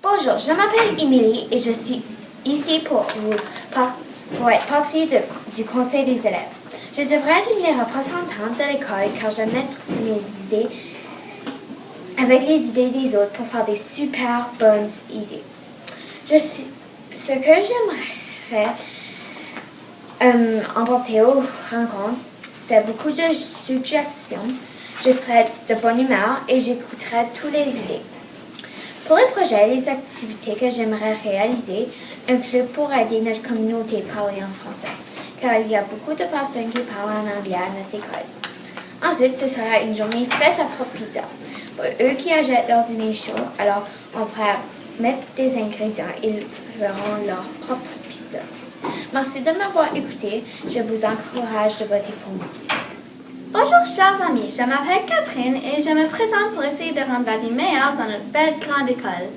Bonjour, je m'appelle Émilie et je suis ici pour être partie du conseil des élèves. Je devrais être une représentante de l'école car je mets mes idées avec les idées des autres pour faire des super bonnes idées. Ce que j'aimerais emporter aux rencontres, c'est beaucoup de suggestions. Je serai de bonne humeur et j'écouterai toutes les idées. Pour les projets et les activités que j'aimerais réaliser, un club pour aider notre communauté à parler en français, car il y a beaucoup de personnes qui parlent en anglais à notre école. Ensuite, ce sera une journée faite à propre pizza. Pour eux qui achètent leur dîner chaud, alors on pourra mettre des ingrédients et ils feront leur propre pizza. Merci de m'avoir écouté. Je vous encourage de voter pour moi. Bonjour chers amis, je m'appelle Catherine et je me présente pour essayer de rendre la vie meilleure dans notre belle grande école.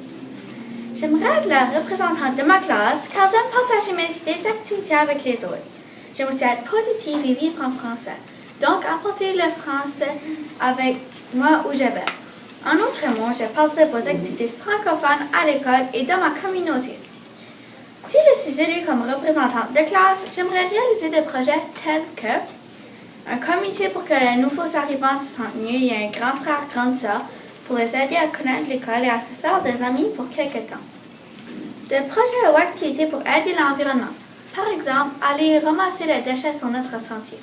J'aimerais être la représentante de ma classe car j'aime partager mes idées d'activités avec les autres. J'aime aussi être positive et vivre en français, donc apporter le français avec moi où je vais. En autre mot, je participe aux activités francophones à l'école et dans ma communauté. Si je suis élue comme représentante de classe, j'aimerais réaliser des projets tels que un comité pour que les nouveaux arrivants se sentent mieux et un grand frère, grande sœur pour les aider à connaître l'école et à se faire des amis pour quelque temps. Des projets ou activités pour aider l'environnement. Par exemple, aller ramasser les déchets sur notre sentier.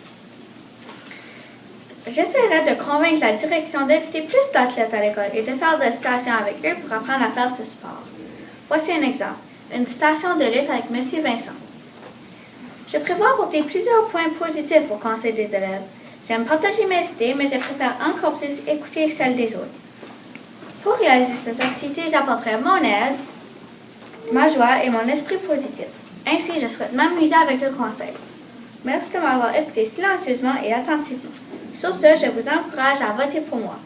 J'essaierai de convaincre la direction d'inviter plus d'athlètes à l'école et de faire des stations avec eux pour apprendre à faire ce sport. Voici un exemple. Une station de lutte avec M. Vincent. Je prévois apporter plusieurs points positifs au conseil des élèves. J'aime partager mes idées, mais je préfère encore plus écouter celles des autres. Pour réaliser ces activités, j'apporterai mon aide, ma joie et mon esprit positif. Ainsi, je souhaite m'amuser avec le conseil. Merci de m'avoir écouté silencieusement et attentivement. Sur ce, je vous encourage à voter pour moi,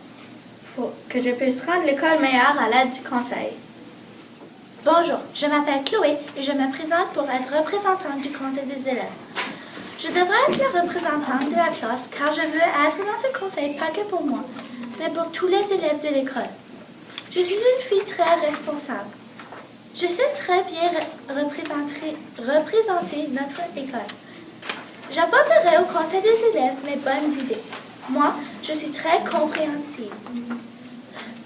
pour que je puisse rendre l'école meilleure à l'aide du conseil. Bonjour, je m'appelle Chloé et je me présente pour être représentante du conseil des élèves. Je devrais être la représentante de la classe car je veux être dans ce conseil pas que pour moi, mais pour tous les élèves de l'école. Je suis une fille très responsable. Je sais très bien représenter notre école. J'apporterai au conseil des élèves mes bonnes idées. Moi, je suis très compréhensive.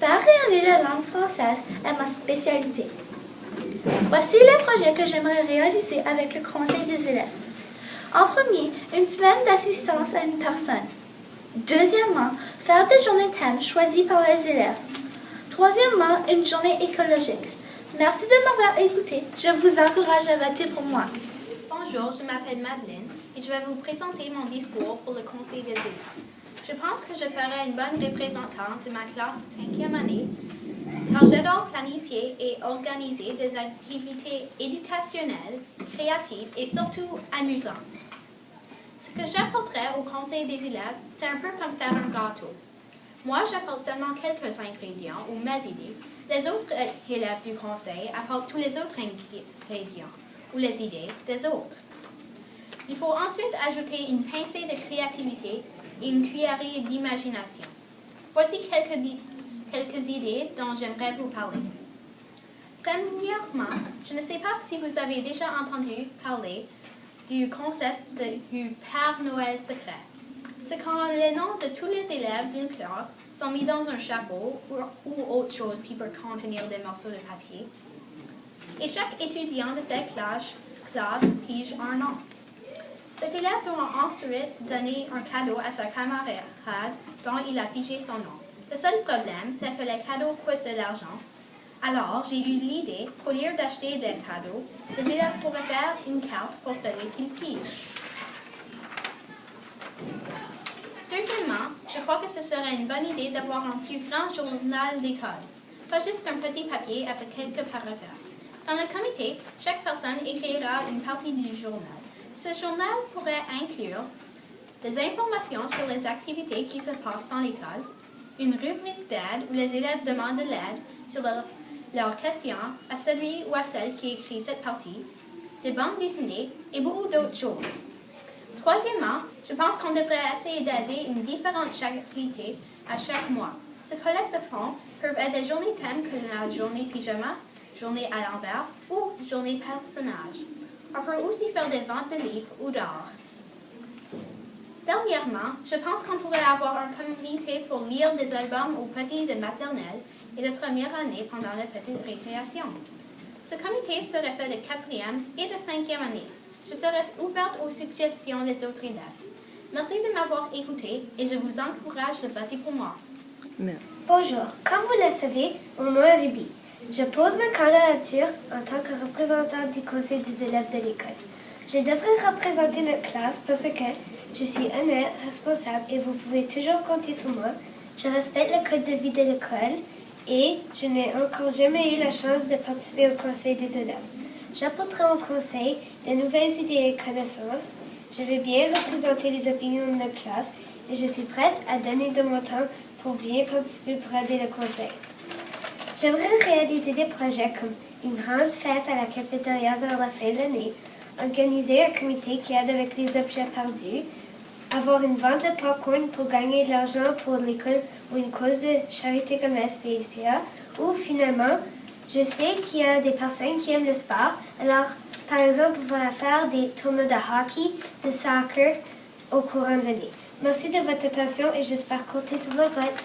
Parler la langue française est ma spécialité. Voici les projets que j'aimerais réaliser avec le conseil des élèves. En premier, une semaine d'assistance à une personne. Deuxièmement, faire des journées thèmes choisies par les élèves. Troisièmement, une journée écologique. Merci de m'avoir écouté. Je vous encourage à voter pour moi. Bonjour, je m'appelle Madeleine et je vais vous présenter mon discours pour le conseil des élèves. Je pense que je ferai une bonne représentante de ma classe de 5e année car j'adore planifier et organiser des activités éducationnelles, créatives et surtout amusantes. Ce que j'apporterai au conseil des élèves, c'est un peu comme faire un gâteau. Moi, j'apporte seulement quelques ingrédients ou mes idées. Les autres élèves du conseil apportent tous les autres ingrédients ou les idées des autres. Il faut ensuite ajouter une pincée de créativité et une cuillerée d'imagination. Voici quelques idées dont j'aimerais vous parler. Premièrement, je ne sais pas si vous avez déjà entendu parler du concept du Père Noël secret. C'est quand les noms de tous les élèves d'une classe sont mis dans un chapeau ou autre chose qui peut contenir des morceaux de papier. Et chaque étudiant de cette classe pige un nom. Cet élève doit ensuite donner un cadeau à sa camarade dont il a pigé son nom. Le seul problème, c'est que les cadeaux coûtent de l'argent. Alors, j'ai eu l'idée qu'au lieu d'acheter des cadeaux, les élèves pourraient faire une carte pour celui qu'ils pigent. Deuxièmement, je crois que ce serait une bonne idée d'avoir un plus grand journal d'école. Pas juste un petit papier avec quelques paragraphes. Dans le comité, chaque personne écrira une partie du journal. Ce journal pourrait inclure des informations sur les activités qui se passent dans l'école, une rubrique d'aide où les élèves demandent de l'aide sur leurs questions à celui ou à celle qui écrit cette partie, des bandes dessinées et beaucoup d'autres choses. Troisièmement, je pense qu'on devrait essayer d'aider une différente charité à chaque mois. Ces collectes de fonds peuvent être des journées thèmes comme la journée pyjama, journée à l'envers ou journée personnage. On peut aussi faire des ventes de livres ou d'art. Dernièrement, je pense qu'on pourrait avoir un comité pour lire des albums aux petits de maternelle et de première année pendant la petite récréation. Ce comité serait fait de 4e et de 5e année. Je serai ouverte aux suggestions des autres élèves. Merci de m'avoir écouté et je vous encourage de voter pour moi. Merci. Bonjour, comme vous le savez, mon nom est Ruby. Je pose ma candidature en tant que représentante du conseil des élèves de l'école. Je devrais représenter notre classe parce que je suis honnête, responsable et vous pouvez toujours compter sur moi. Je respecte le code de vie de l'école et je n'ai encore jamais eu la chance de participer au conseil des élèves. J'apporterai au conseil de nouvelles idées et connaissances. Je vais bien représenter les opinions de notre classe et je suis prête à donner de mon temps pour bien participer pour aider le conseil. J'aimerais réaliser des projets comme une grande fête à la cafétéria vers la fin de l'année, organiser un comité qui aide avec les objets perdus, avoir une vente de popcorn pour gagner de l'argent pour l'école ou une cause de charité comme la SPCA, ou finalement, je sais qu'il y a des personnes qui aiment le sport, alors par exemple, on va faire des tournois de hockey, de soccer au courant de l'année. Merci de votre attention et j'espère compter sur votre vote.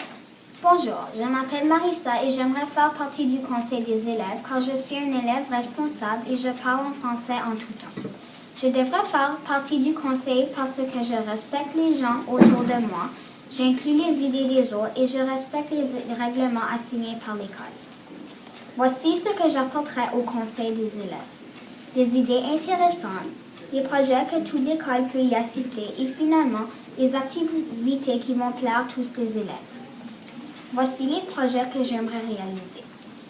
Bonjour, je m'appelle Marissa et j'aimerais faire partie du conseil des élèves car je suis une élève responsable et je parle en français en tout temps. Je devrais faire partie du conseil parce que je respecte les gens autour de moi, j'inclus les idées des autres et je respecte les règlements assignés par l'école. Voici ce que j'apporterai au conseil des élèves. Des idées intéressantes, des projets que toute l'école peut y assister et finalement, des activités qui vont plaire à tous les élèves. Voici les projets que j'aimerais réaliser.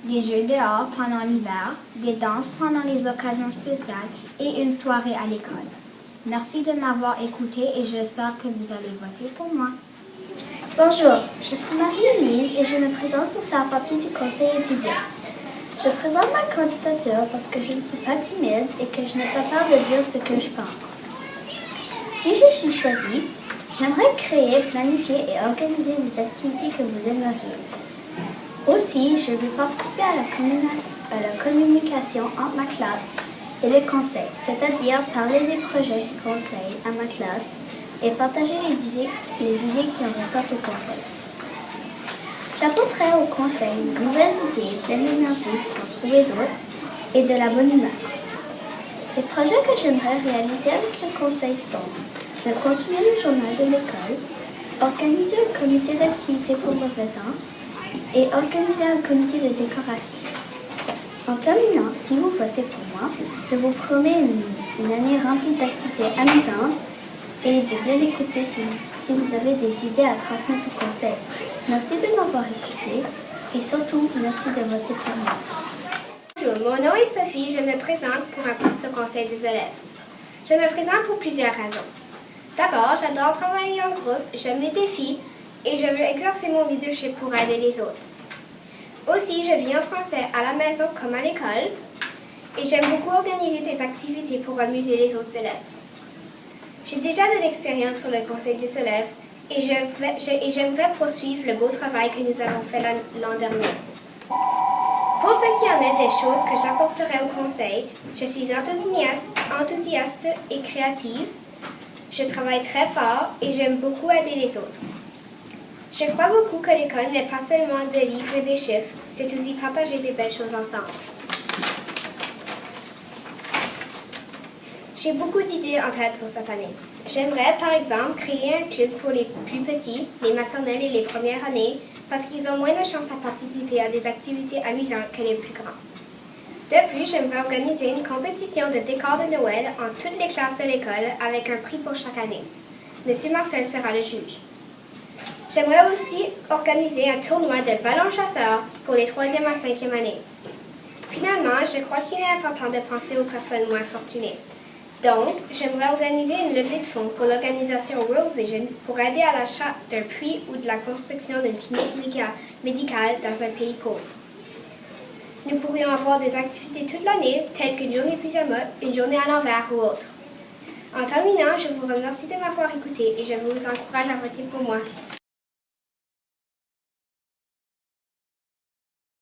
Des jeux dehors pendant l'hiver, des danses pendant les occasions spéciales et une soirée à l'école. Merci de m'avoir écouté et j'espère que vous allez voter pour moi. Bonjour, je suis Marie-Élise et je me présente pour faire partie du conseil étudiant. Je présente ma candidature parce que je ne suis pas timide et que je n'ai pas peur de dire ce que je pense. Si je suis choisie, j'aimerais créer, planifier et organiser des activités que vous aimeriez. Aussi, je vais participer à la communication entre ma classe et le conseil, c'est-à-dire parler des projets du conseil à ma classe et partager les idées qui en ressortent au conseil. J'apporterai au conseil de nouvelles idées, de l'énergie pour trouver d'autres et de la bonne humeur. Les projets que j'aimerais réaliser avec le conseil sont de continuer le journal de l'école, organiser un comité d'activité pour le temps et organiser un comité de décoration. En terminant, si vous votez pour moi, je vous promets une année remplie d'activités amusantes et de bien écouter si vous avez des idées à transmettre au conseil. Merci de m'avoir écouté et surtout, merci de voter pour moi. Bonjour, mon nom est Sophie, je me présente pour un poste au conseil des élèves. Je me présente pour plusieurs raisons. D'abord, j'adore travailler en groupe, j'aime les défis et je veux exercer mon leadership pour aider les autres. Aussi, je vis en français à la maison comme à l'école et j'aime beaucoup organiser des activités pour amuser les autres élèves. J'ai déjà de l'expérience sur le conseil des élèves et j'aimerais poursuivre le beau travail que nous avons fait l'an dernier. Pour ce qui en est des choses que j'apporterai au conseil, je suis enthousiaste et créative. Je travaille très fort et j'aime beaucoup aider les autres. Je crois beaucoup que l'école n'est pas seulement des livres et des chiffres, c'est aussi partager des belles choses ensemble. J'ai beaucoup d'idées en tête pour cette année. J'aimerais par exemple créer un club pour les plus petits, les maternelles et les premières années, parce qu'ils ont moins de chances à participer à des activités amusantes que les plus grands. De plus, j'aimerais organiser une compétition de décor de Noël en toutes les classes de l'école avec un prix pour chaque année. Monsieur Marcel sera le juge. J'aimerais aussi organiser un tournoi de ballon chasseur pour les 3e à 5e années. Finalement, je crois qu'il est important de penser aux personnes moins fortunées. Donc, j'aimerais organiser une levée de fonds pour l'organisation World Vision pour aider à l'achat d'un puits ou de la construction d'une clinique médicale dans un pays pauvre. Nous pourrions avoir des activités toute l'année, telles qu'une journée pyjama, une journée à l'envers ou autre. En terminant, je vous remercie de m'avoir écouté et je vous encourage à voter pour moi.